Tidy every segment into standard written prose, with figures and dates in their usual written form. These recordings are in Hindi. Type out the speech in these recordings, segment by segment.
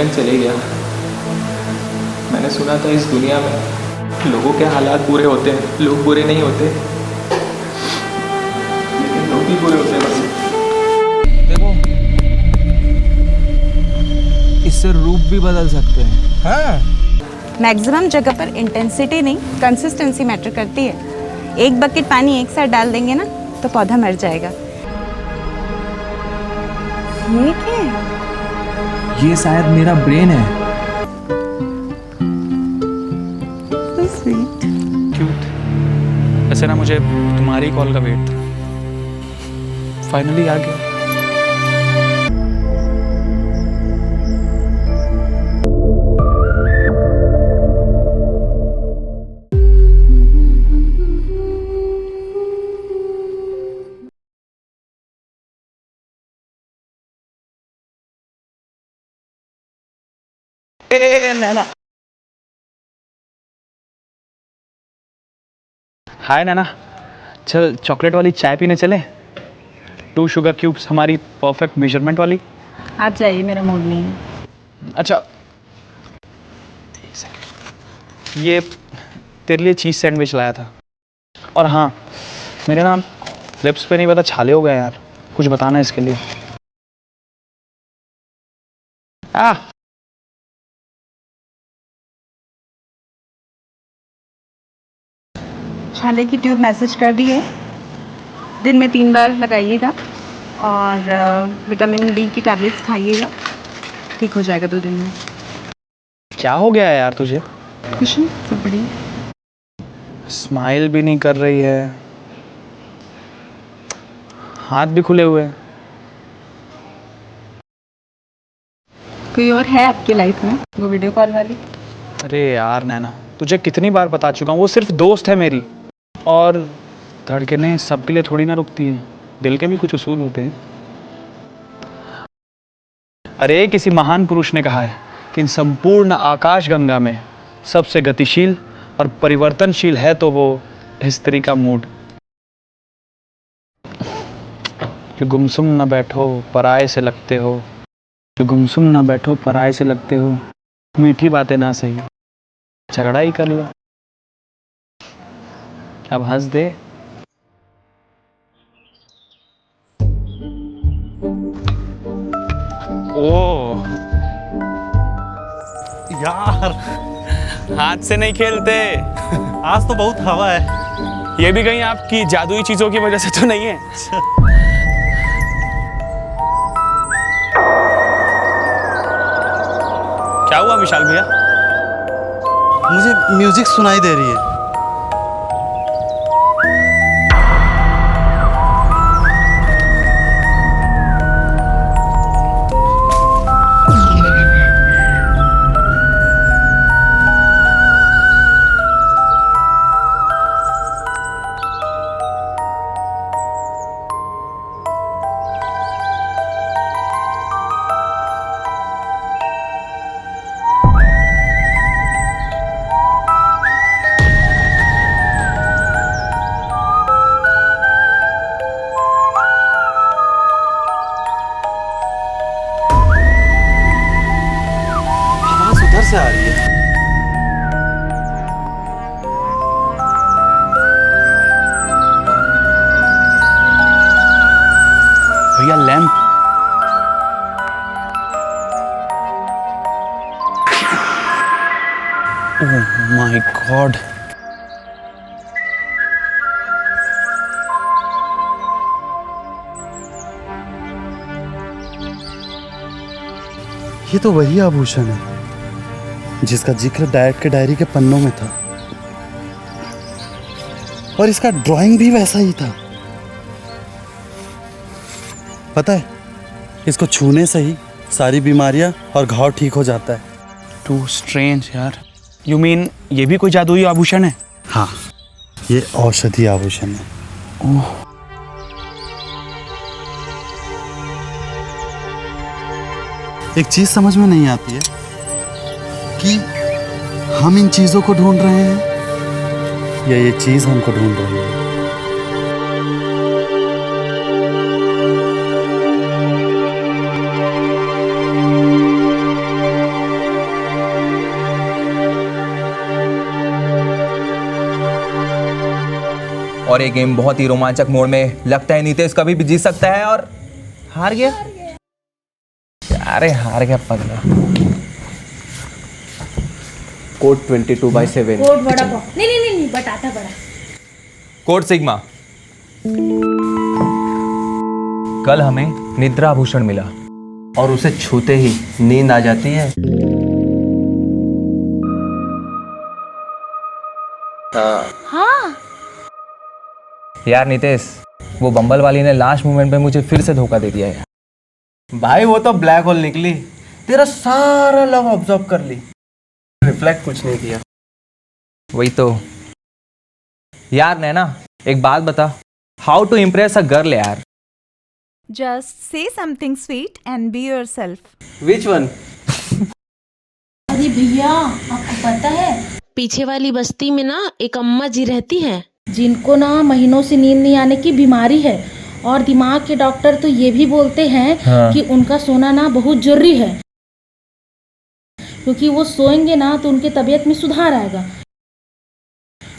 गगन चले गया। मैंने सुना था इस दुनिया में लोगों के हालात बुरे होते हैं, लोग बुरे नहीं होते, लेकिन लोग भी बुरे होते हैं बस। देखो, इससे रूप भी बदल सकते हैं। हाँ, मैक्सिमम जगह पर इंटेंसिटी नहीं, कंसिस्टेंसी मैटर करती है। एक बकेट पानी एक साथ डाल देंगे ना तो पौधा मर जाएगा। ये क्या है? ये शायद मेरा ब्रेन है। So sweet. क्यूट। ऐसे ना मुझे तुम्हारी कॉल का वेट था, फाइनली आ गया। नैना, हाय नैना, चल चॉकलेट वाली चाय पीने चले। 2 शुगर क्यूब्स, हमारी परफेक्ट मेजरमेंट वाली। आप जाइए, मेरा मूड नहीं है। अच्छा, ये तेरे लिए चीज़ सैंडविच लाया था। और हाँ, मेरे ना लिप्स पे नहीं पता छाले हो गए यार, कुछ बताना है इसके लिए। छाले की ट्यूब मैसेज कर दी है, दिन में 3 बार लगाइएगा और विटामिन डी की टैबलेट्स खाइएगा, ठीक हो जाएगा 2 दिन में। क्या हो गया है यार तुझे? कुछ नहीं, सब बढ़िया। स्माइल भी नहीं कर रही है, हाथ भी खुले हुए हैं। कोई और है आपकी लाइफ में, वो वीडियो कॉल वाली? अरे यार नैना, तुझे कितनी बार बता चुका हूँ, वो सिर्फ दोस्त है मेरी। और धड़कनें सबके लिए थोड़ी ना रुकती हैं, दिल के भी कुछ उसूल होते हैं। अरे किसी महान पुरुष ने कहा है कि इन संपूर्ण आकाश गंगा में सबसे गतिशील और परिवर्तनशील है तो वो स्त्री का मूड। जो गुमसुम न बैठो पराये से लगते हो, जो गुमसुम न बैठो पराये से लगते हो, मीठी बातें ना सही झगड़ा ही कर लो। अब हंस दे। ओ यार, हाथ से नहीं खेलते। आज तो बहुत हवा है। ये भी कहीं आपकी जादुई चीजों की वजह से तो नहीं है? क्या हुआ विशाल भैया? मुझे म्यूजिक सुनाई दे रही है। आवाज उधर से आ रही है। भैया लैंप। Oh my God. ये तो वही आभूषण है जिसका जिक्र डायरेक्ट के डायरी के पन्नों में था, और इसका ड्राइंग भी वैसा ही था। पता है, इसको छूने से ही सारी बीमारियां और घाव ठीक हो जाता है। टू स्ट्रेंज यार। यू मीन ये भी कोई जादुई आभूषण है? हाँ, ये औषधि आभूषण है। ओह, एक चीज समझ में नहीं आती है कि हम इन चीजों को ढूंढ रहे हैं या ये चीज हमको ढूंढ रही है। और ये गेम बहुत ही रोमांचक मोड में लगता है नीतीश कभी भी जीत सकता है और हार गया। अरे हार गया पगला। कोड 22/7। कोड बड़ा नहीं बताता बड़ा। Code sigma. कल हमें निद्रा आभूषण मिला और उसे छूते ही नींद आ जाती है। हाँ यार नितेश, वो बम्बल वाली ने लास्ट मोमेंट पे मुझे फिर से धोखा दे दिया है। भाई वो तो ब्लैक होल निकली, तेरा सारा लव ऑब्जर्व कर ली, रिफ्लेक्ट कुछ नहीं किया। वही तो यार। नैना एक बात बता, how to impress a girl यार? Just say something sweet and be yourself. Which one? अरे भैया आपको पता है पीछे वाली बस्ती में ना एक अम्मा जी रहती हैं जिनको ना महीनों से नींद नहीं आने की बीमारी है और दिमाग के डॉक्टर तो ये भी बोलते हैं कि उनका सोना ना बहुत जरूरी है, क्योंकि वो सोएंगे ना तो उनके तबीयत में सुधार आएगा,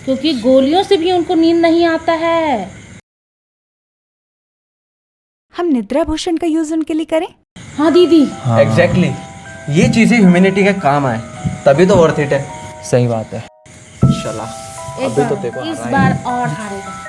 क्योंकि गोलियों से भी उनको नींद नहीं आता है। हम निद्रा भूषण का यूज उनके लिए करें? हाँ दीदी। एग्जैक्टली, ये चीजें ह्यूमैनिटी के काम आए तभी तो वर्थ इट है। सही बात है। चला एक अभी तो बार, देखो इस बार और हारेगा।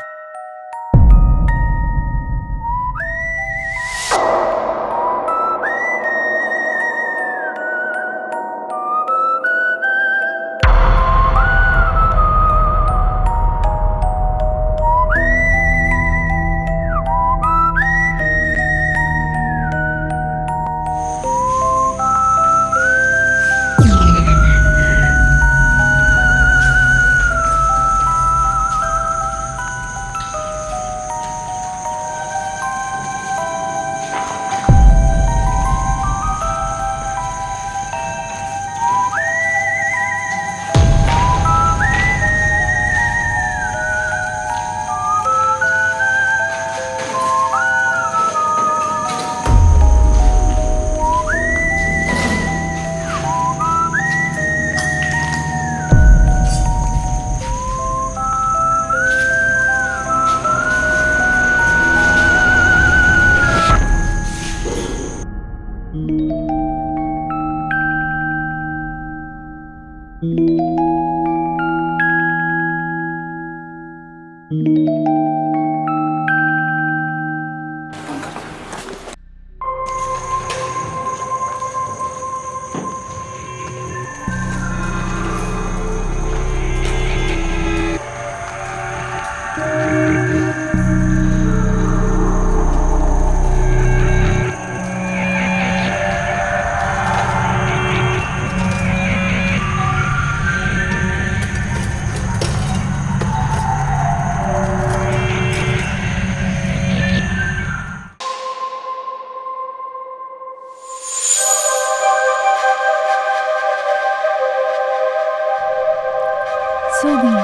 सो गई।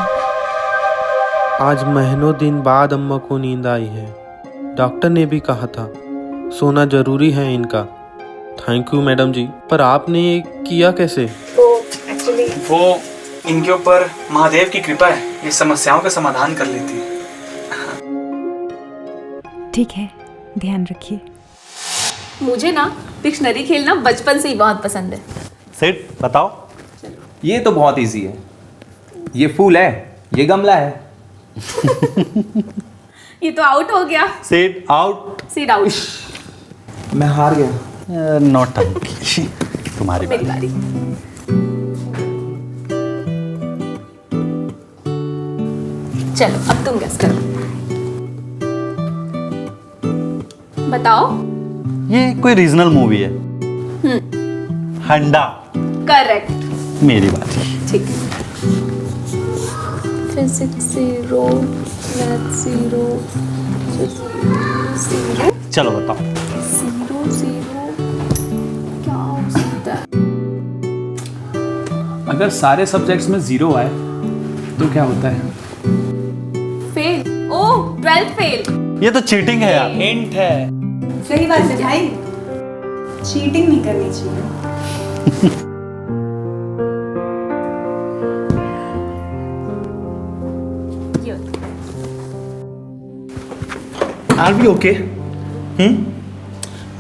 आज महीनों दिन बाद अम्मा को नींद आई है। डॉक्टर ने भी कहा था सोना जरूरी है इनका। थैंक यू मैडम जी, पर आपने ये किया कैसे? वो इनके ऊपर महादेव की कृपा है, ये समस्याओं का समाधान कर लेती है। ठीक है, ध्यान रखिए। मुझे ना डिक्शनरी खेलना बचपन से ही बहुत पसंद है। सेठ बताओ। ये तो बहुत इजी है। ये फूल है, ये गमला है। ये तो आउट हो गया। सेठ आउट। Seat out. मैं हार गया। नौटंकी तुम्हारी मेरी बारी। चलो अब तुम गेस करो। बताओ। ये कोई रीजनल मूवी है। हंडा। करेक्ट। मेरी बात। ठीक है। फिजिक्स 0, मैथ 0, चलो बताओ। 0 क्या हो सकता है? अगर सारे सब्जेक्ट्स में 0 आए तो क्या होता है? फेल। ओह 12th फेल। ये तो चीटिंग है यार। हिंट है। सही बात है भाई, चीटिंग नहीं करनी चाहिए। Are we okay?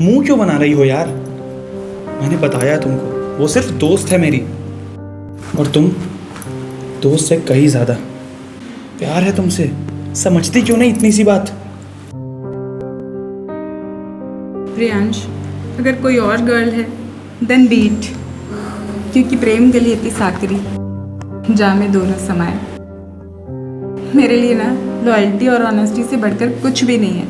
मुंह क्यों बना रही हो यार? मैंने बताया तुमको, वो सिर्फ दोस्त है मेरी, और तुम दोस्त से कहीं ज्यादा प्यार है तुमसे। समझती क्यों नहीं इतनी सी बात? प्रियांश, अगर कोई और गर्ल है देन बीट, क्योंकि प्रेम गली इतनी साकरी जा में दोनों समाये। मेरे लिए ना लॉयल्टी और ऑनेस्टी से बढ़कर कुछ भी नहीं है।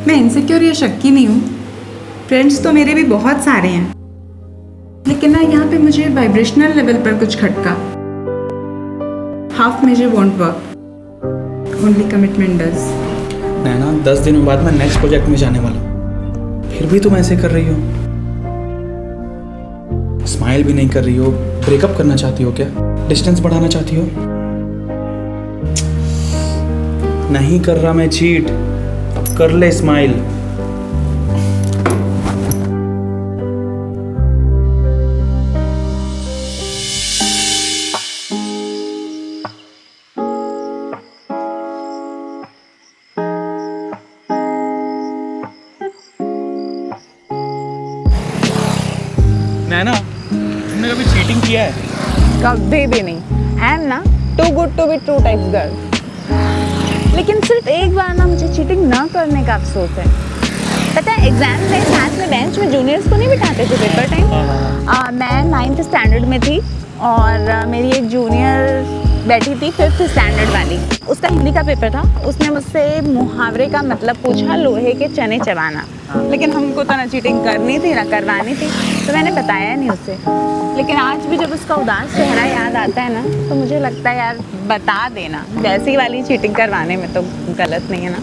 मैं इनसिक्योर या शक्की नहीं हूँ, फ्रेंड्स तो मेरे भी बहुत सारे हैं, लेकिन ना यहाँ पे मुझे वाइब्रेशनल लेवल पर कुछ खटका। Half measure won't work, only commitment does. Naina, 10 दिनों बाद मैं नेक्स्ट प्रोजेक्ट में जाने वाला हूँ, फिर भी तुम ऐसे कर रही हो? स्माइल भी नहीं कर रही हो। ब्रेकअप करना चाहती हो क्या? डिस्टेंस बढ़ाना चाहती हो? नहीं कर रहा मैं चीट, अब कर ले स्माइल। नैना, तुमने कभी चीटिंग किया है? कभी भी नहीं। I am not too good to be true type girl. लेकिन सिर्फ एक बार ना मुझे चीटिंग ना करने का अफसोस है। पता है, एग्जाम में क्लास में बेंच में जूनियर्स को नहीं बिठाते थे पेपर टाइम। मैं 9th स्टैंडर्ड में थी और मेरी एक जूनियर बैठी थी 5th स्टैंडर्ड वाली। उसका हिंदी का पेपर था। उसने मुझसे मुहावरे का मतलब पूछा, लोहे के चने चबाना। लेकिन हमको तो ना चीटिंग करनी थी ना करवानी थी, तो मैंने बताया नहीं उससे। लेकिन आज भी जब उसका उदास चेहरा याद आता है ना, तो मुझे लगता है यार बता देना, वैसी वाली चीटिंग करवाने में तो गलत नहीं है ना।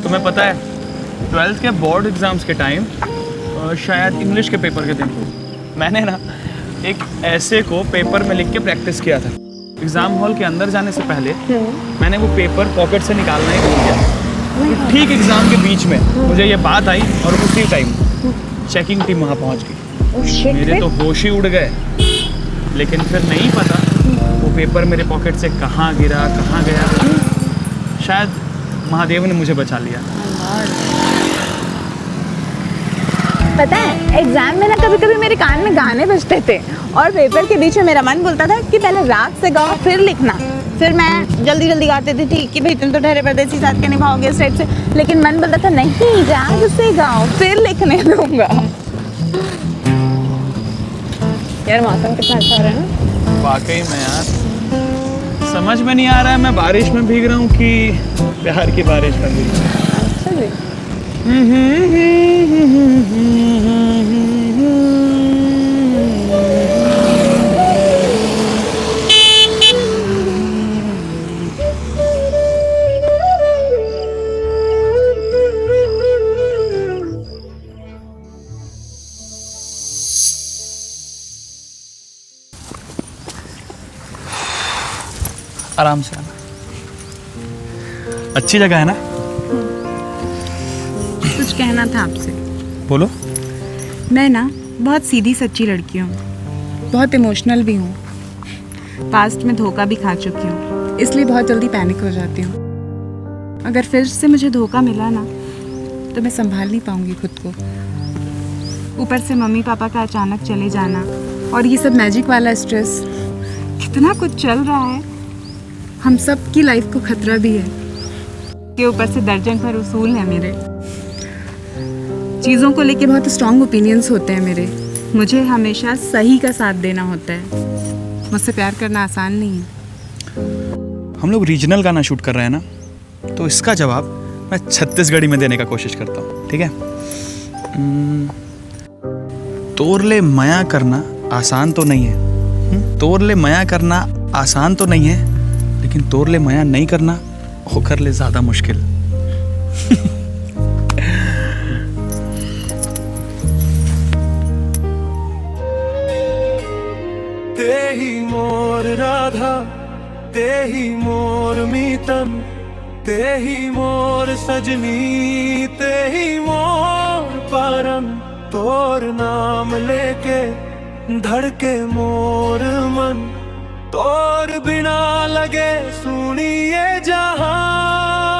तुम्हें पता है 12th के बोर्ड एग्ज़ाम्स के टाइम, शायद इंग्लिश के पेपर के दिन, मैंने ना एक ऐसे को पेपर में लिख के प्रैक्टिस किया था। एग्ज़ाम हॉल के अंदर जाने से पहले मैंने वो पेपर पॉकेट से निकालना ही भूल गया। ठीक एग्ज़ाम के बीच में मुझे ये बात आई और उसी टाइम चेकिंग टीम वहाँ पहुँच गई। मेरे तो होश ही उड़ गए। लेकिन फिर नहीं पता वो पेपर मेरे पॉकेट से कहाँ गिरा, कहाँ गया। शायद महादेव ने मुझे बचा लिया। पता है, एग्जाम में ना कभी कभी मेरे कान में गाने बजते थे और पेपर के बीच में मेरा मन बोलता था कि पहले राग से गाओ फिर लिखना। फिर मैं जल्दी जल्दी गाते थे, ठीक कि भाई तुम तो ठहरे परदेसी साथ के निभाओगे इस टाइप से। लेकिन मन बोलता था नहीं, राग से गाओ फिर लिखने दूंगा। यार मौसम कितना अच्छा हो रहा है ना। वाकई में यार समझ में नहीं आ रहा है मैं बारिश में भीग रहा हूँ कि प्यार की बारिश में भीग रहा हूँ। अच्छा जी। आराम से आना। अच्छी जगह है ना? कुछ कहना था आपसे। बोलो। मैं ना बहुत सीधी सच्ची लड़की हूँ, बहुत इमोशनल भी हूँ, पास्ट में धोखा भी खा चुकी हूँ, इसलिए बहुत जल्दी पैनिक हो जाती हूँ। अगर फिर से मुझे धोखा मिला ना तो मैं संभाल नहीं पाऊँगी खुद को। ऊपर से मम्मी पापा का अचानक चले जाना और ये सब मैजिक वाला स्ट्रेस, कितना कुछ चल रहा है। हम सब की लाइफ को खतरा भी है कि ऊपर से दर्जन पर उसूल है मेरे। चीज़ों को लेके बहुत स्ट्रॉन्ग ओपिनियंस होते हैं मेरे। मुझे हमेशा सही का साथ देना होता है। मुझसे प्यार करना आसान नहीं है। हम लोग रीजनल गाना शूट कर रहे हैं ना, तो इसका जवाब मैं छत्तीसगढ़ी में देने का कोशिश करता हूँ, ठीक है? तोरले मया करना आसान तो नहीं है। तोरले मया करना आसान तो नहीं है, लेकिन तोरले मया नहीं करना हो कर ले ज्यादा मुश्किल। तेही मोर राधा, तेही मोर मीतन, तेही मोर सजनी, तेही मोर परम। तोर नाम लेके धड़के मोर मन, तोर बिना लगे सुनिए जहां।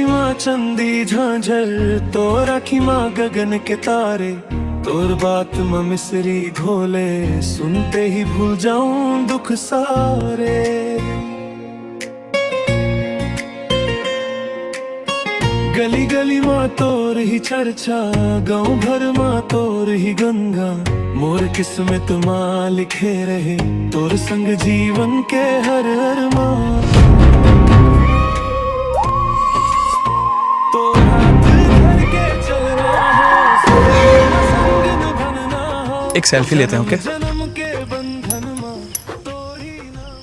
माँ चंदी झांझर तो राखी माँ गगन के तारे तोर बात माँ मिसरी ढोले सुनते ही भूल जाऊं दुख सारे गली गली माँ तोर ही चर्चा गाँव भर माँ तोर ही गंगा मोर किस्मत माँ लिखे रहे तोर संग जीवन के हर हर माँ तो हाथ धर के चलना हो संग निभना हो एक सेल्फी लेते हैं, ओके? जन्म के बंधन माँ तोरी नाम।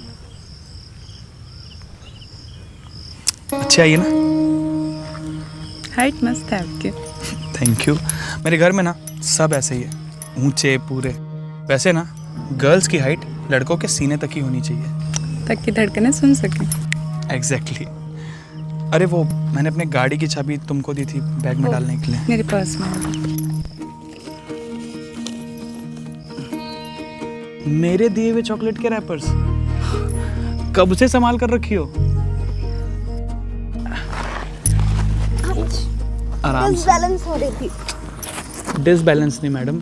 अच्छी आई है ना? हाइट मस्त है आपकी। Thank you. मेरे घर में ना सब ऐसे ही है, ऊंचे पूरे। वैसे ना गर्ल्स की हाइट लड़कों के सीने तक ही होनी चाहिए, ताकि धड़कनें सुन सकें। एग्जैक्टली। अरे वो मैंने अपने गाड़ी की चाबी तुमको दी थी बैग में डालने के लिए। मेरे पास में है। मेरे दिए हुए चॉकलेट के रैपर्स कब से संभाल कर रखी हो? आराम से। बैलेंस हो रही थी। डिसबैलेंस नहीं मैडम,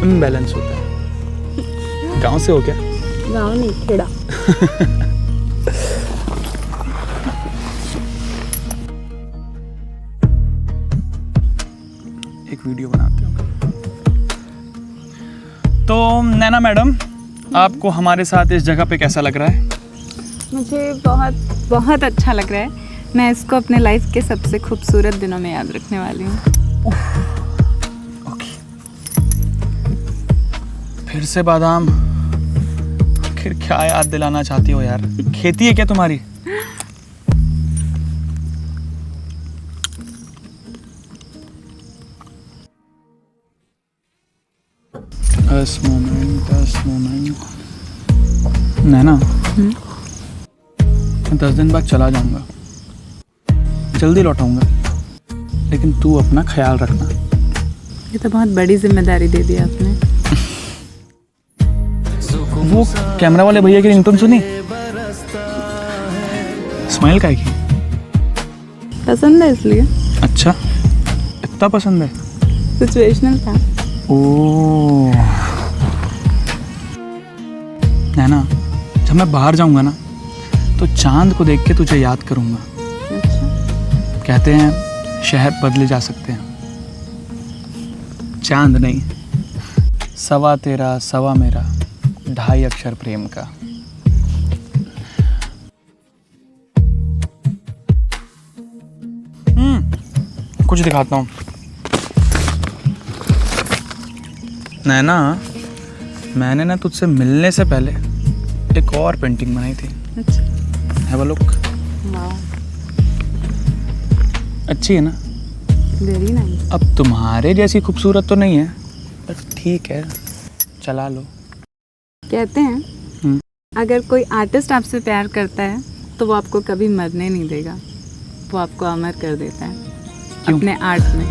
इम्बैलेंस होता है। गांव से हो क्या? गाँव नहीं, खेड़ा। एक वीडियो बनाते हो। तो नैना मैडम, आपको हमारे साथ इस जगह पे कैसा लग रहा है? मुझे बहुत बहुत अच्छा लग रहा है। मैं इसको अपने लाइफ के सबसे खूबसूरत दिनों में याद रखने वाली हूँ। ओके। फिर से बादाम, आखिर क्या याद दिलाना चाहती हो यार? खेती है क्या तुम्हारी? मोमेंट। नैना, मैं 10 दिन बाद चला जाऊंगा, जल्दी लौटाऊंगा, लेकिन तू अपना ख्याल रखना। ये तो बहुत बड़ी जिम्मेदारी दे दी आपने। वो कैमरा वाले भैया की रिंगटोन सुनी? स्माइल काय की? पसंद है इसलिए। अच्छा, इतना पसंद है? सिचुएशनल था। ओह नैना, जब मैं बाहर जाऊंगा ना तो चांद को देख के तुझे याद करूंगा। कहते हैं शहर बदले जा सकते हैं, चांद नहीं। सवा तेरा सवा मेरा 2.5 अक्षर प्रेम का। कुछ दिखाता हूँ। नैना, मैंने ना तुझसे मिलने से पहले एक और पेंटिंग बनाई थी। अच्छा। Have a look. अच्छी है ना? Very nice. अब तुम्हारे जैसी खूबसूरत तो नहीं है, पर ठीक है, चला लो। कहते हैं अगर कोई आर्टिस्ट आपसे प्यार करता है तो वो आपको कभी मरने नहीं देगा, वो आपको अमर कर देता है। क्यों? अपने आर्ट में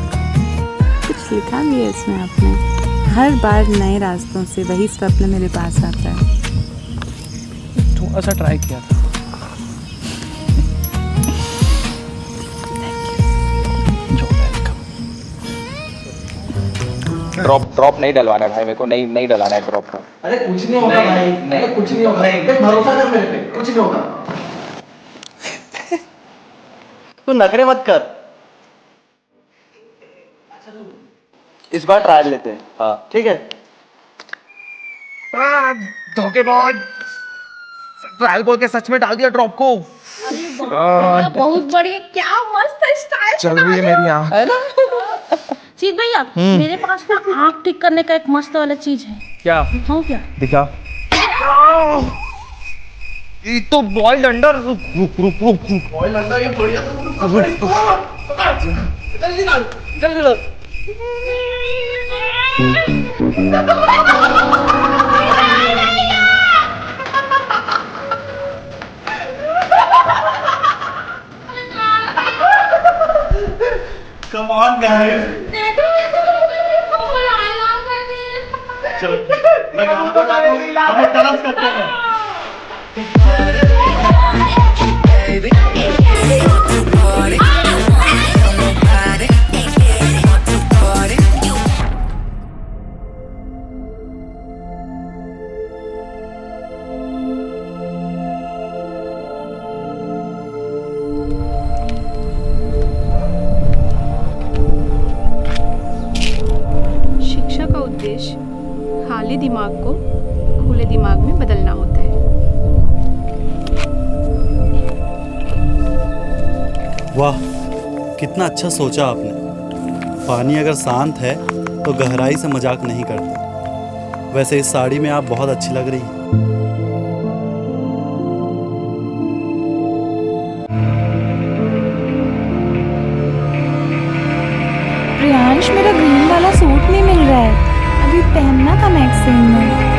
कुछ लिखा भी है इसमें आपने। हर बार नए रास्तों से वही स्वप्न मेरे पास आता है। थोड़ा सा ट्राई किया था। ड्रॉप नहीं डलवाना भाई, मेरे को नहीं डलाना है ड्रॉप। अरे कुछ नहीं होगा भाई, अरे कुछ नहीं होगा, देख भरोसा कर मेरे पे, कुछ नहीं होगा। तू नखरे मत कर। इस बार ट्रायल लेते हैं। हाँ ठीक है। धोखेबाज, ट्रायल बोल के सच में डाल दिया ड्रॉप को। बहुत बढ़िया, क्या मस्त स्टाइल चल रही है मेरी आँख, है ना? सीध भैया, मेरे पास ना आँख ठीक करने का एक मस्त वाला चीज है। क्या? हो क्या? दिखा। ये तो बॉइल्ड अंडर। रुक बॉइल्ड अंडर ये बढ़िया। चल Come on guys. चलो मैं काम कर रहा हूँ, हम लोग डांस करते हैं। खाली दिमाग को खुले दिमाग में बदलना होता है। वाह, कितना अच्छा सोचा आपने। पानी अगर शांत है तो गहराई से मजाक नहीं करते। वैसे इस साड़ी में आप बहुत अच्छी लग रही हैं। प्रियांश, मेरा ग्रीन वाला सूट नहीं मिल रहा है, अभी पहनना था मैक्सिम में।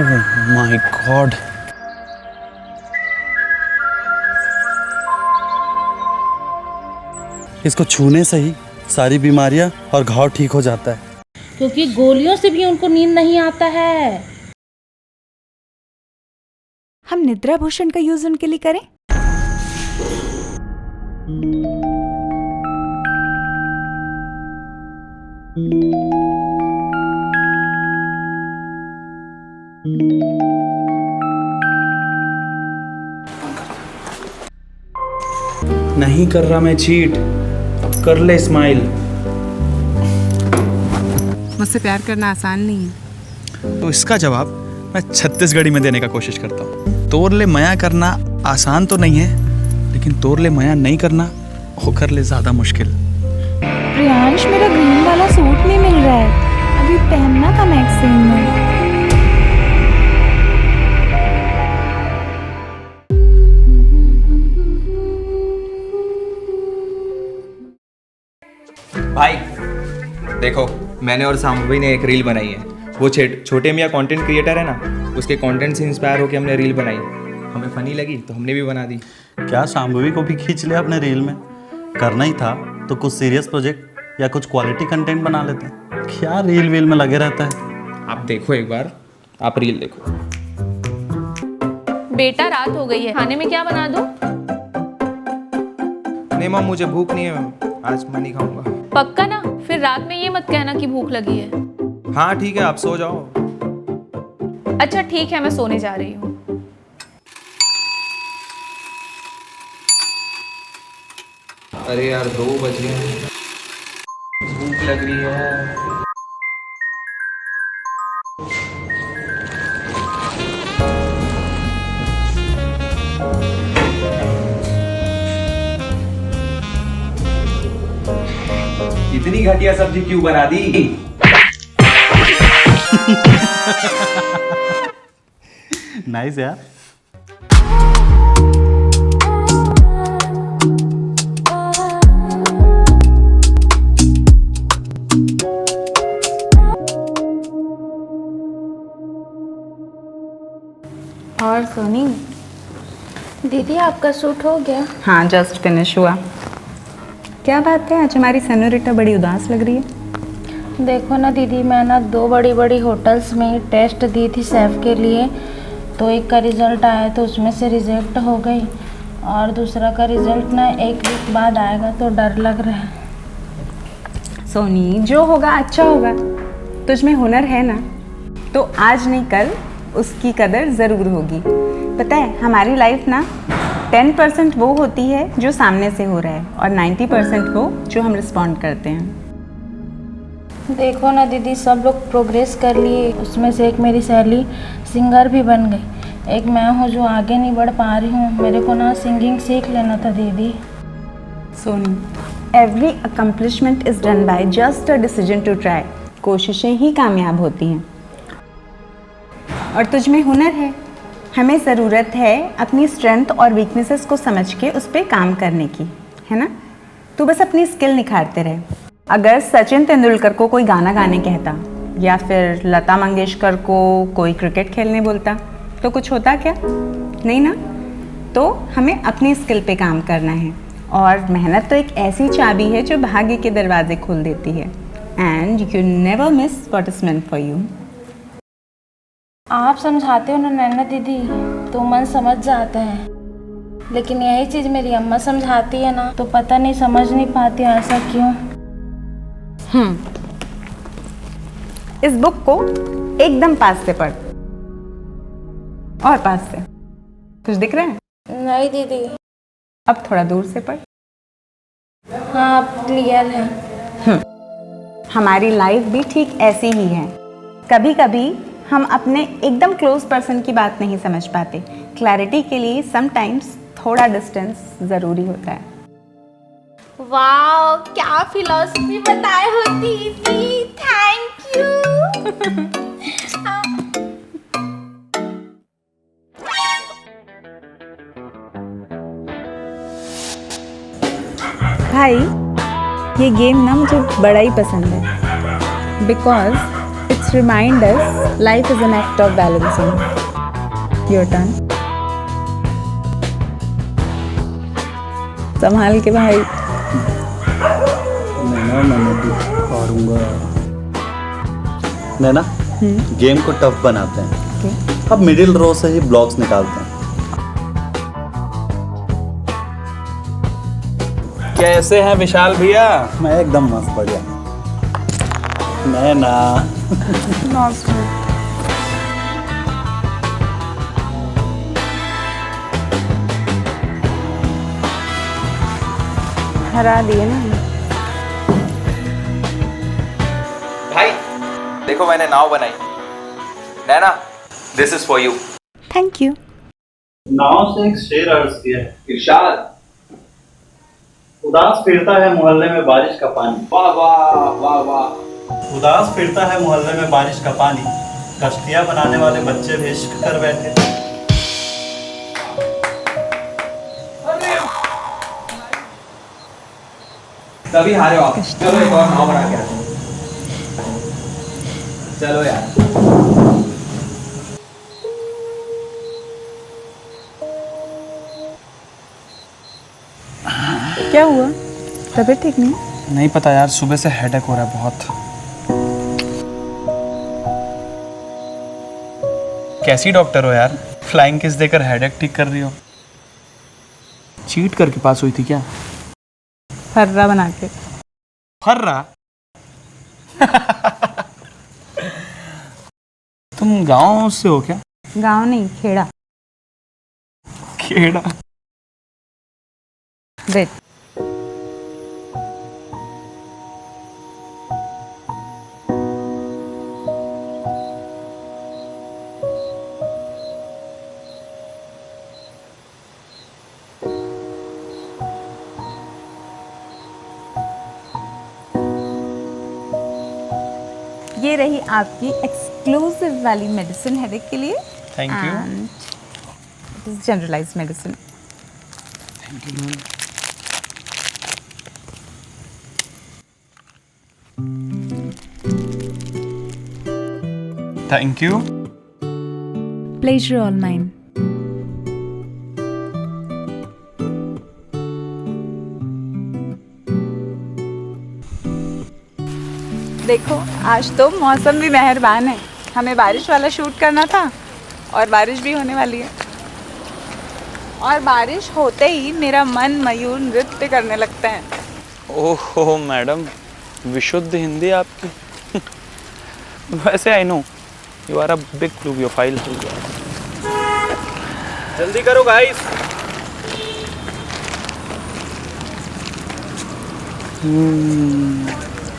ओह माय गॉड, इसको छूने से ही सारी बीमारियां और घाव ठीक हो जाता है। क्योंकि गोलियों से भी उनको नींद नहीं आता है। हम निद्रा भूषण का यूज उनके लिए करें? नहीं कर रहा मैं चीट, अब कर ले स्माइल। मुझसे प्यार करना आसान नहीं है। तो इसका जवाब मैं छत्तीसगढ़ी में देने का कोशिश करता हूँ। तोर ले मया करना आसान तो नहीं है, लेकिन तोर ले मया नहीं करना वो कर ले ज्यादा मुश्किल। प्रियांश, मेरा ग्रीन वाला सूट नहीं मिल रहा है, अभी पहनना था मैक्सिम में। भाई देखो, मैंने और सांभवी ने एक रील बनाई है। वो छोटे मियाँ कंटेंट क्रिएटर है ना, उसके कंटेंट से इंस्पायर होकर हमने रील बनाई। हमें फनी लगी तो हमने भी बना दी। क्या सांभवी को भी खींच लिया अपने रील में? करना ही था तो कुछ सीरियस प्रोजेक्ट या कुछ क्वालिटी कंटेंट बना लेते हैं। क्या रील वील में लगे रहता है। आप देखो एक बार, आप रील देखो। बेटा रात हो गई है, खाने में क्या बना दूं? नहीं माँ, मुझे भूख नहीं है, आज मैं नहीं खाऊंगा। पक्का ना? फिर रात में ये मत कहना कि भूख लगी है। हाँ ठीक है, आप सो जाओ। अच्छा ठीक है, मैं सोने जा रही हूँ। अरे यार 2 बज गए हैं, भूख लग रही है। इतनी घटिया सब्जी क्यों बना दी? नाइस यार। और सोनी दीदी, आपका सूट हो गया? हाँ, जस्ट फिनिश हुआ। क्या बात है, आज हमारी सनोरिटा बड़ी उदास लग रही है। देखो ना दीदी, मैं ना 2 बड़ी बड़ी होटल्स में टेस्ट दी थी शेफ़ के लिए, तो एक का रिज़ल्ट आया तो उसमें से रिजेक्ट हो गई, और दूसरा का रिज़ल्ट ना 1 वीक बाद आएगा, तो डर लग रहा है। सोनी, जो होगा अच्छा होगा। तुझ में हुनर है ना, तो आज नहीं कल उसकी कदर ज़रूर होगी। पता है, हमारी लाइफ ना 10% वो होती है जो सामने से हो रहा है, और 90% वो जो हम रिस्पॉन्ड करते हैं। देखो ना दीदी, सब लोग प्रोग्रेस कर लिए, उसमें से एक मेरी सहेली सिंगर भी बन गई, एक मैं हूँ जो आगे नहीं बढ़ पा रही हूँ। मेरे को ना सिंगिंग सीख लेना था दीदी। Soni, every accomplishment is done by just a decision to try. कोशिशें ही कामयाब होती हैं। और तुझ में हुनर है। हमें ज़रूरत है अपनी स्ट्रेंथ और वीकनेसेस को समझ के उस पर काम करने की, है ना? तू बस अपनी स्किल निखारते रहे। अगर सचिन तेंदुलकर को कोई गाना गाने कहता या फिर लता मंगेशकर को कोई क्रिकेट खेलने बोलता तो कुछ होता क्या? नहीं ना? तो हमें अपनी स्किल पे काम करना है। और मेहनत तो एक ऐसी चाबी है जो भाग्य के दरवाजे खोल देती है। And you never miss what is meant for you. आप समझाते हो ना नैना दीदी तो मन समझ जाता है, लेकिन यही चीज़ मेरी अम्मा समझाती है ना तो पता नहीं समझ नहीं पाती, ऐसा क्यों? इस बुक को एकदम पास से पढ़। और पास से। कुछ दिख रहा है? नहीं दीदी। अब थोड़ा दूर से पढ़। हाँ, अब क्लियर है। हमारी लाइफ भी ठीक ऐसी ही है। कभी कभी हम अपने एकदम क्लोज पर्सन की बात नहीं समझ पाते। क्लैरिटी के लिए समटाइम्स थोड़ा डिस्टेंस ज़रूरी होता है। वाह, क्या फिलॉसफी बताए हो दीदी, थैंक यू। भाई, ये गेम ना मुझे बड़ा ही पसंद है because it's remind us life is an act of balancing. Your turn. संभाल के भाई। नैना, गेम को टफ बनाते हैं। अब मिडिल रो से ही ब्लॉक्स निकालते हैं। कैसे हैं विशाल भैया? मैं एकदम मस्त बढ़िया। नैना हरा दिए ना। भाई देखो मैंने नाव बनाई। Naina, this is for you. Thank you. नाव से एक शेर अर्ज किया है। इरशाद। उदास फिरता है मोहल्ले में बारिश का पानी। वाह वाह वाह वाह। उदास फिरता है मोहल्ले में बारिश का पानी, कश्तियां बनाने वाले बच्चे भी इश्क कर बैठे। तभी हारे हो आप। चलो एक और नाव बना के रखो। चलो यार। क्या हुआ? तबीयत ठीक नहीं? नहीं पता यार, सुबह से हेडेक हो रहा है बहुत। कैसी डॉक्टर हो यार, फ्लाइंग किस देकर हेडेक ठीक कर रही हो? चीट करके पास हुई थी क्या? फर्रा बना के। फर्रा? तुम गांव से हो क्या? गांव नहीं, खेड़ा। खेड़ा? वेट। ये रही आपकी एक्सक्लूसिव वाली मेडिसिन हेडेक के लिए। Thank you. It is generalized medicine. Thank you ma'am. Thank you. Pleasure all mine. देखो, आज तो मौसम भी मेहरबान है। हमें बारिश वाला शूट करना था और बारिश भी होने वाली है। और बारिश होते ही मेरा मन मयूर नृत्य करने लगता है। ओहो मैडम, विशुद्ध हिंदी आपकी। वैसे I know you are a big pluviophile. जल्दी करो गाइस।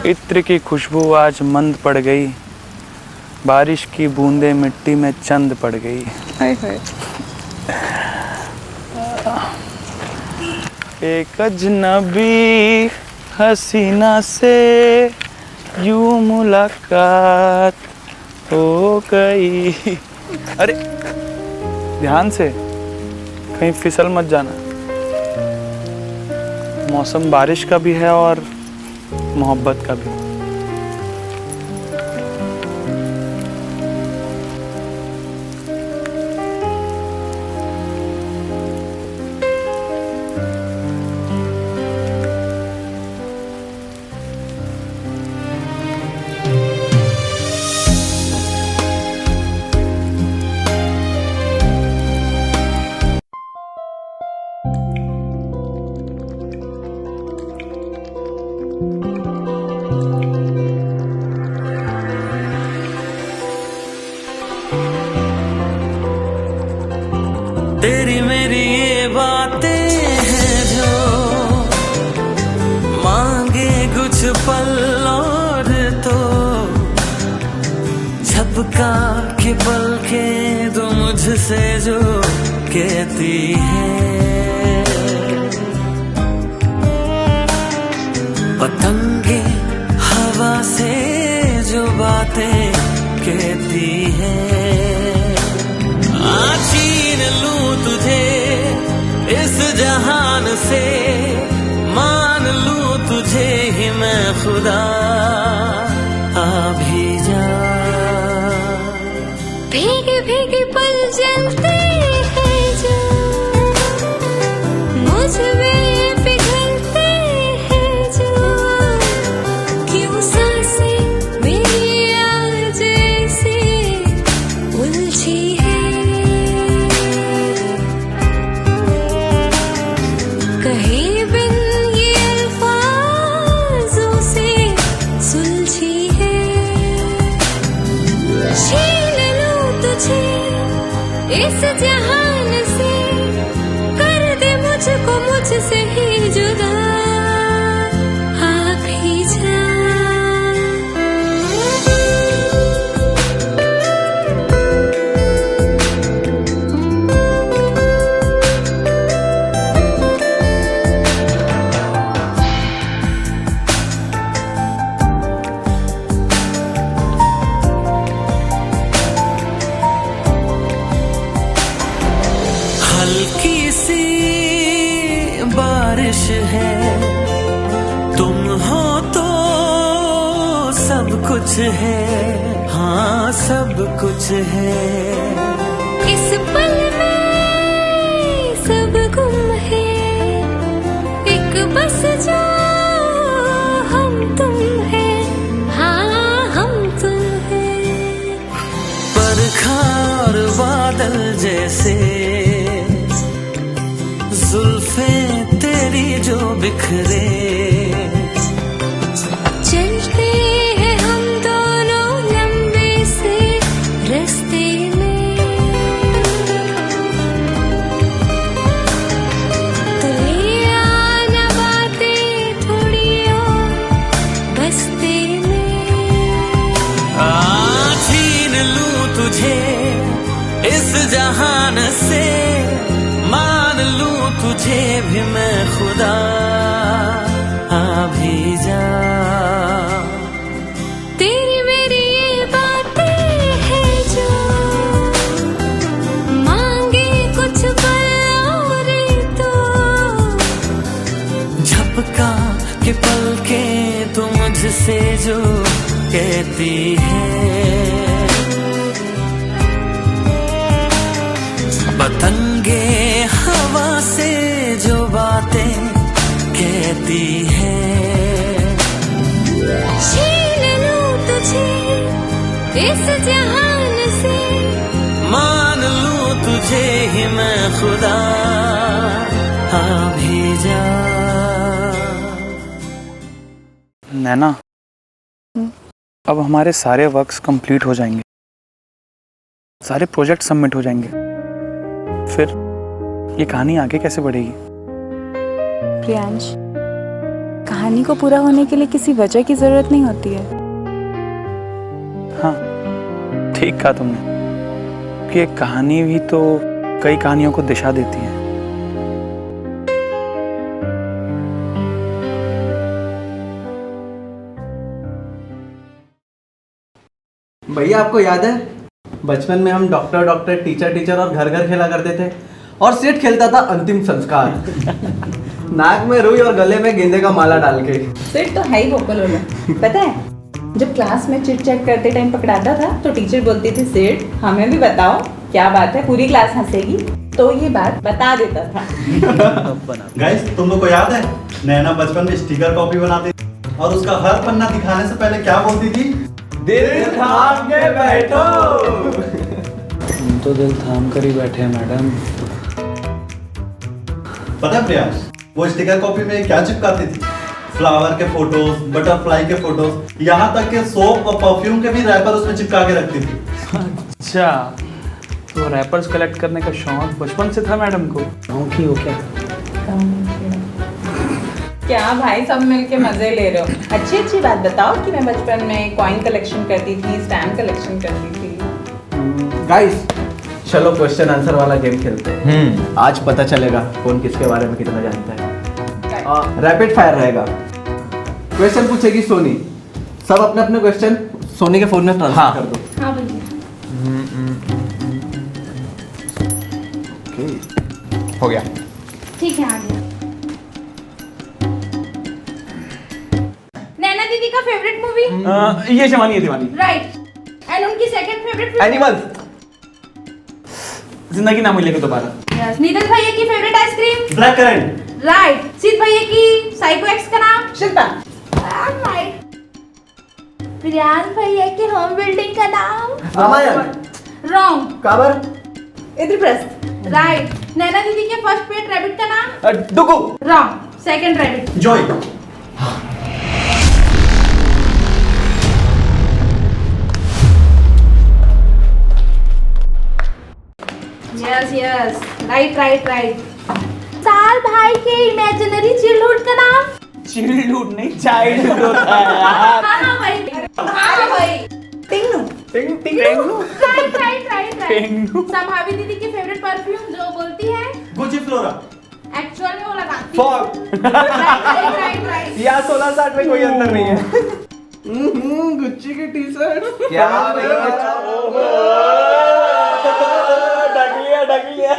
इत्र की खुशबू आज मंद पड़ गई, बारिश की बूंदें मिट्टी में चंद पड़ गई। हाय हाय। एक अजनबी हसीना से यूं मुलाकात हो गई। अरे ध्यान से, कहीं फिसल मत जाना। मौसम बारिश का भी है और मोहब्बत का भी। तेरी मेरी ये बातें हैं जो मांगे कुछ पल और तो झपका के पल के तो मुझसे जो कहती है, पतंगे हवा से जो बातें कहती है। छीन लूं तुझे इस जहान से, मान लूं तुझे ही मैं खुदा, आ भी जा। भीगे भीगे पल जलते हैं जो मुझ में पिघलते हैं जो, क्यों सांसें मेरी आज ऐसे उलझी है। कहीं बिन ये अल्फाजों से सुलझी है। छीन लूं तुझे इस जहान से, कर दे मुझको मुझसे ही जुदा, आ भी जा। हल्की सी बारिश है, तुम हो तो सब कुछ है, हाँ सब कुछ है। इस पल में सब गुम है, एक बस जो हम तुम है, हाँ हम तुम है। बरखा और बादल जैसे जुल्फे तेरी जो बिखरे, चलते हैं हम दोनों लंबे से रास्ते में, तो ले आना बातें थोड़ी और बस्ते में। छीन लूं तुझे इस जहान से, मान लूं तुझे भी मैं खुदा, आ भी जा। तेरी मेरी ये बातें हैं जो मांगे कुछ पल और तो झपका के पल के तो मुझसे जो कहती है, पतंगे हवा से जो बातें कहती है। छीन लूं तुझे इस जहान से, मान लूं तुझे ही मैं खुदा, आ भी जा। नैना, अब हमारे सारे वर्क्स कंप्लीट हो जाएंगे, सारे प्रोजेक्ट सबमिट हो जाएंगे, फिर ये कहानी आगे कैसे बढ़ेगी? प्रियांश, कहानी को पूरा होने के लिए किसी वजह की जरूरत नहीं होती है। हाँ, ठीक कहा तुमने कि एक कहानी भी तो कई कहानियों को दिशा देती है। भैया आपको याद है बचपन में हम डॉक्टर टीचर और घर घर खेला करते थे और सेठ खेलता था अंतिम संस्कार नाक में रुई और गले में गेंदे का माला डाल के। सेठ तो है ही वोकल होना। पता है जब क्लास में चिट चैट करते टाइम पकड़ाता था तो टीचर बोलती थी सेठ हमें भी बताओ क्या बात है, पूरी क्लास हंसेगी, तो ये बात बता देता था। गाइस तुम लोग को याद है नैना बचपन में स्टिकर कॉपी बनाती थी और उसका हर पन्ना दिखाने से पहले क्या बोलती थी? दिल थाम के बैठो। तुम तो दिल थाम कर ही बैठे हैं मैडम। पता है प्रियांश वो स्टिकर कॉपी में क्या चिपकाती थी? फ्लावर के फोटोज, बटरफ्लाई के फोटोज, यहाँ तक के सोप और परफ्यूम के भी रैपर उसमें चिपका के रखती थी। अच्छा, तो रैपर्स कलेक्ट करने का शौक बचपन से था मैडम को। शौक ही हो क्या? क्या भाई सब मिलके मजे ले रहे हो। अच्छी बात बताओ कि मैं बचपन में कॉइन कलेक्शन करती थी, स्टैम्प कलेक्शन करती थी। गाइस चलो क्वेश्चन आंसर वाला गेम खेलते हैं। आज पता चलेगा कौन किसके बारे में कितना जानता है। रैपिड फायर रहेगा। क्वेश्चन पूछेगी सोनी, सब अपने अपने क्वेश्चन सोनी के फोन में ट्रांसफर कर दो। हाँ भैया। हो गया। ठीक है, आ गया। नैना दीदी का फेवरेट मूवी? ये जवानी है दीवानी। राइट। एंड उनकी सेकंड फेवरेट एनिमल। जिंदगी ना मिलेगी दोबारा। यस। नीरज भैया की favourite ice cream? Black currant. Right. सिद्ध भैया की साइको एक्स का नाम? शिल्पा। राइट। प्रियांश भैया की होम बिल्डिंग का नाम? रामायण। रॉन्ग। काबर। इंद्रप्रस्थ। राइट। नैना दीदी के फर्स्ट पेट रैबिट का नाम? Dugu. Wrong. Second rabbit. Joy. Yes right. साल भाई के इमेजिनरी चाइल्डहुड का नाम? चाइल्डहुड नहीं, चाइल्डहुड होता है यार। हाँ भाई। टिंगनू। टेंगनू। राइट। टेंगनू। संभावी दीदी की फेवरेट परफ्यूम जो बोलती है? Gucci flora. एक्चुअल में वो लगाती फॉग। राइट। या 1660 में कोई अंतर नहीं है। गुच्ची की टी शर्ट। क्या ढक लिया।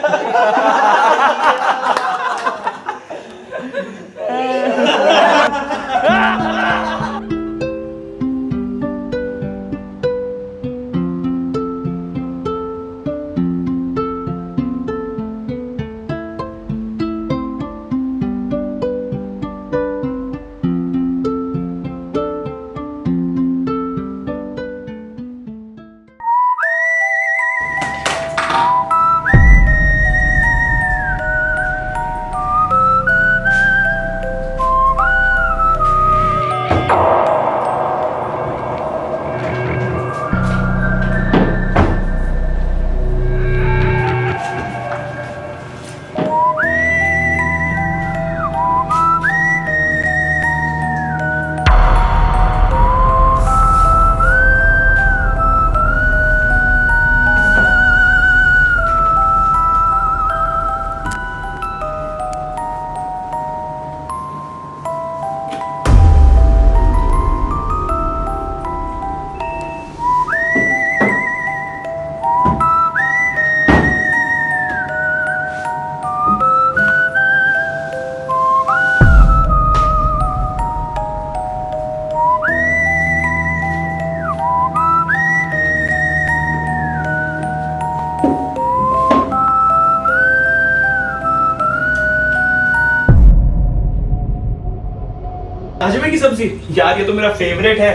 राजमे की सब्जी यार, ये तो मेरा फेवरेट है।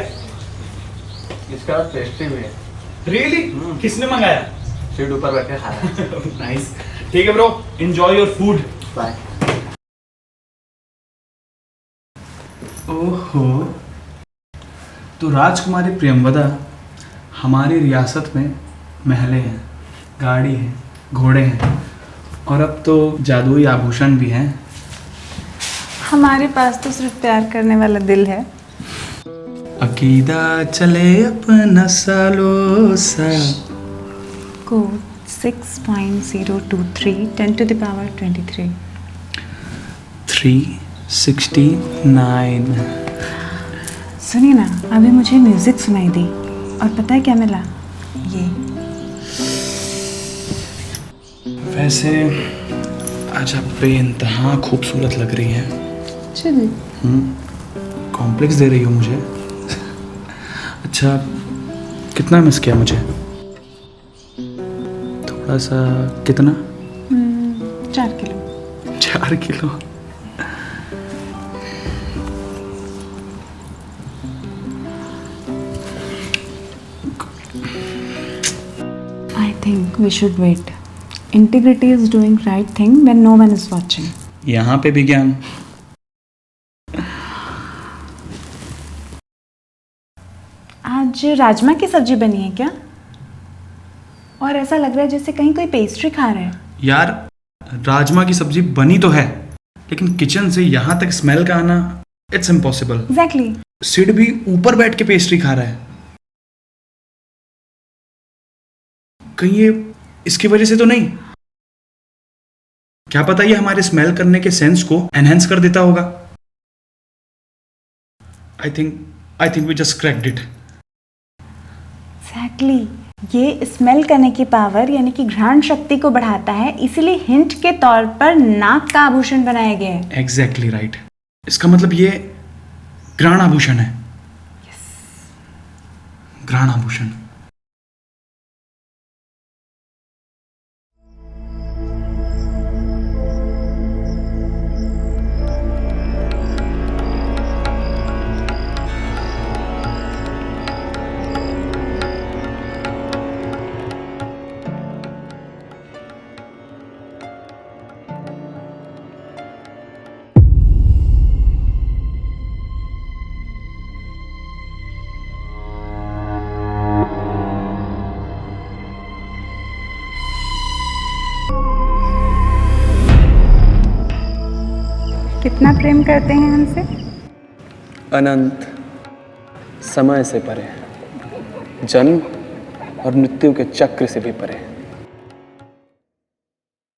इसका टेस्टी भी है। रियली? किसने मंगाया? सीट ऊपर बैठ के खाया। नाइस। ठीक है bro, enjoy your food. Bye. ओहो, तो राजकुमारी प्रियंवदा हमारी रियासत में महलें हैं, गाड़ी है, घोड़े हैं और अब तो जादुई आभूषण भी हैं। हमारे पास तो सिर्फ प्यार करने वाला दिल है। अकीदा चले अपना सालो सा। Code 6.023 10 to the power 23। 369। सुनिए ना, अभी मुझे म्यूजिक सुनाई दी और पता है क्या मिला? ये। वैसे आज आप बेइंतहा खूबसूरत लग रही हैं। चल। कॉम्प्लेक्स दे रही हो मुझे। अच्छा, कितना मिस किया मुझे? थोड़ा सा। कितना? 4 kilo. 4 kilo? I think we should wait. Integrity is doing right thing when no one is watching. यहाँ पे भी ज्ञान। आज राजमा की सब्जी बनी है क्या? और ऐसा लग रहा है जैसे कहीं कोई पेस्ट्री खा रहा है। यार, राजमा की सब्जी बनी तो है, लेकिन किचन से यहाँ तक स्मेल का आना, इट्स इम्पॉसिबल। एग्जैक्टली। सिड भी ऊपर बैठ के पेस्ट्री खा रहा है। कहीं ये इसकी वजह से तो नहीं? क्या पता ये हमारे स्मेल करने के सेंस को एनहेंस कर देता होगा। I think we just cracked it. Exactly. ये स्मेल करने की पावर यानी कि घ्राण शक्ति को बढ़ाता है, इसीलिए हिंट के तौर पर नाक का आभूषण बनाया गया है। Exactly right. इसका मतलब ये घ्राण आभूषण है। घ्राण आभूषण। कितना प्रेम करते हैं हमसे? अनंत, समय से परे, जन्म और मृत्यु के चक्र से भी परे।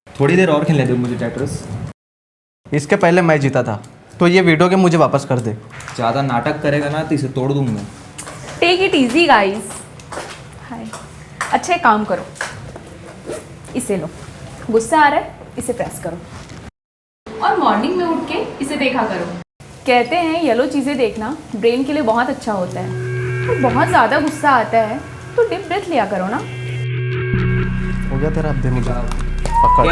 थोड़ी देर और खेलने दो मुझे टेट्रिस। इसके पहले मैं जीता था, तो ये वीडियो गेम मुझे वापस कर दे। ज़्यादा नाटक करेगा ना तो इसे तोड़ दूंगा। Take it easy guys. Hi. अच्छा एक काम करो, इसे लो। गुस्सा आ रहा है, इसे प्रेस करो और मॉर्निंग में उठ के इसे देखा करो। कहते हैं येलो चीज़ें देखना ब्रेन के लिए बहुत अच्छा होता है। तो बहुत ज़्यादा गुस्सा आता है तो डीप ब्रेथ लिया करो ना। हो गया तेरा, अब दे मुझे। पकड़।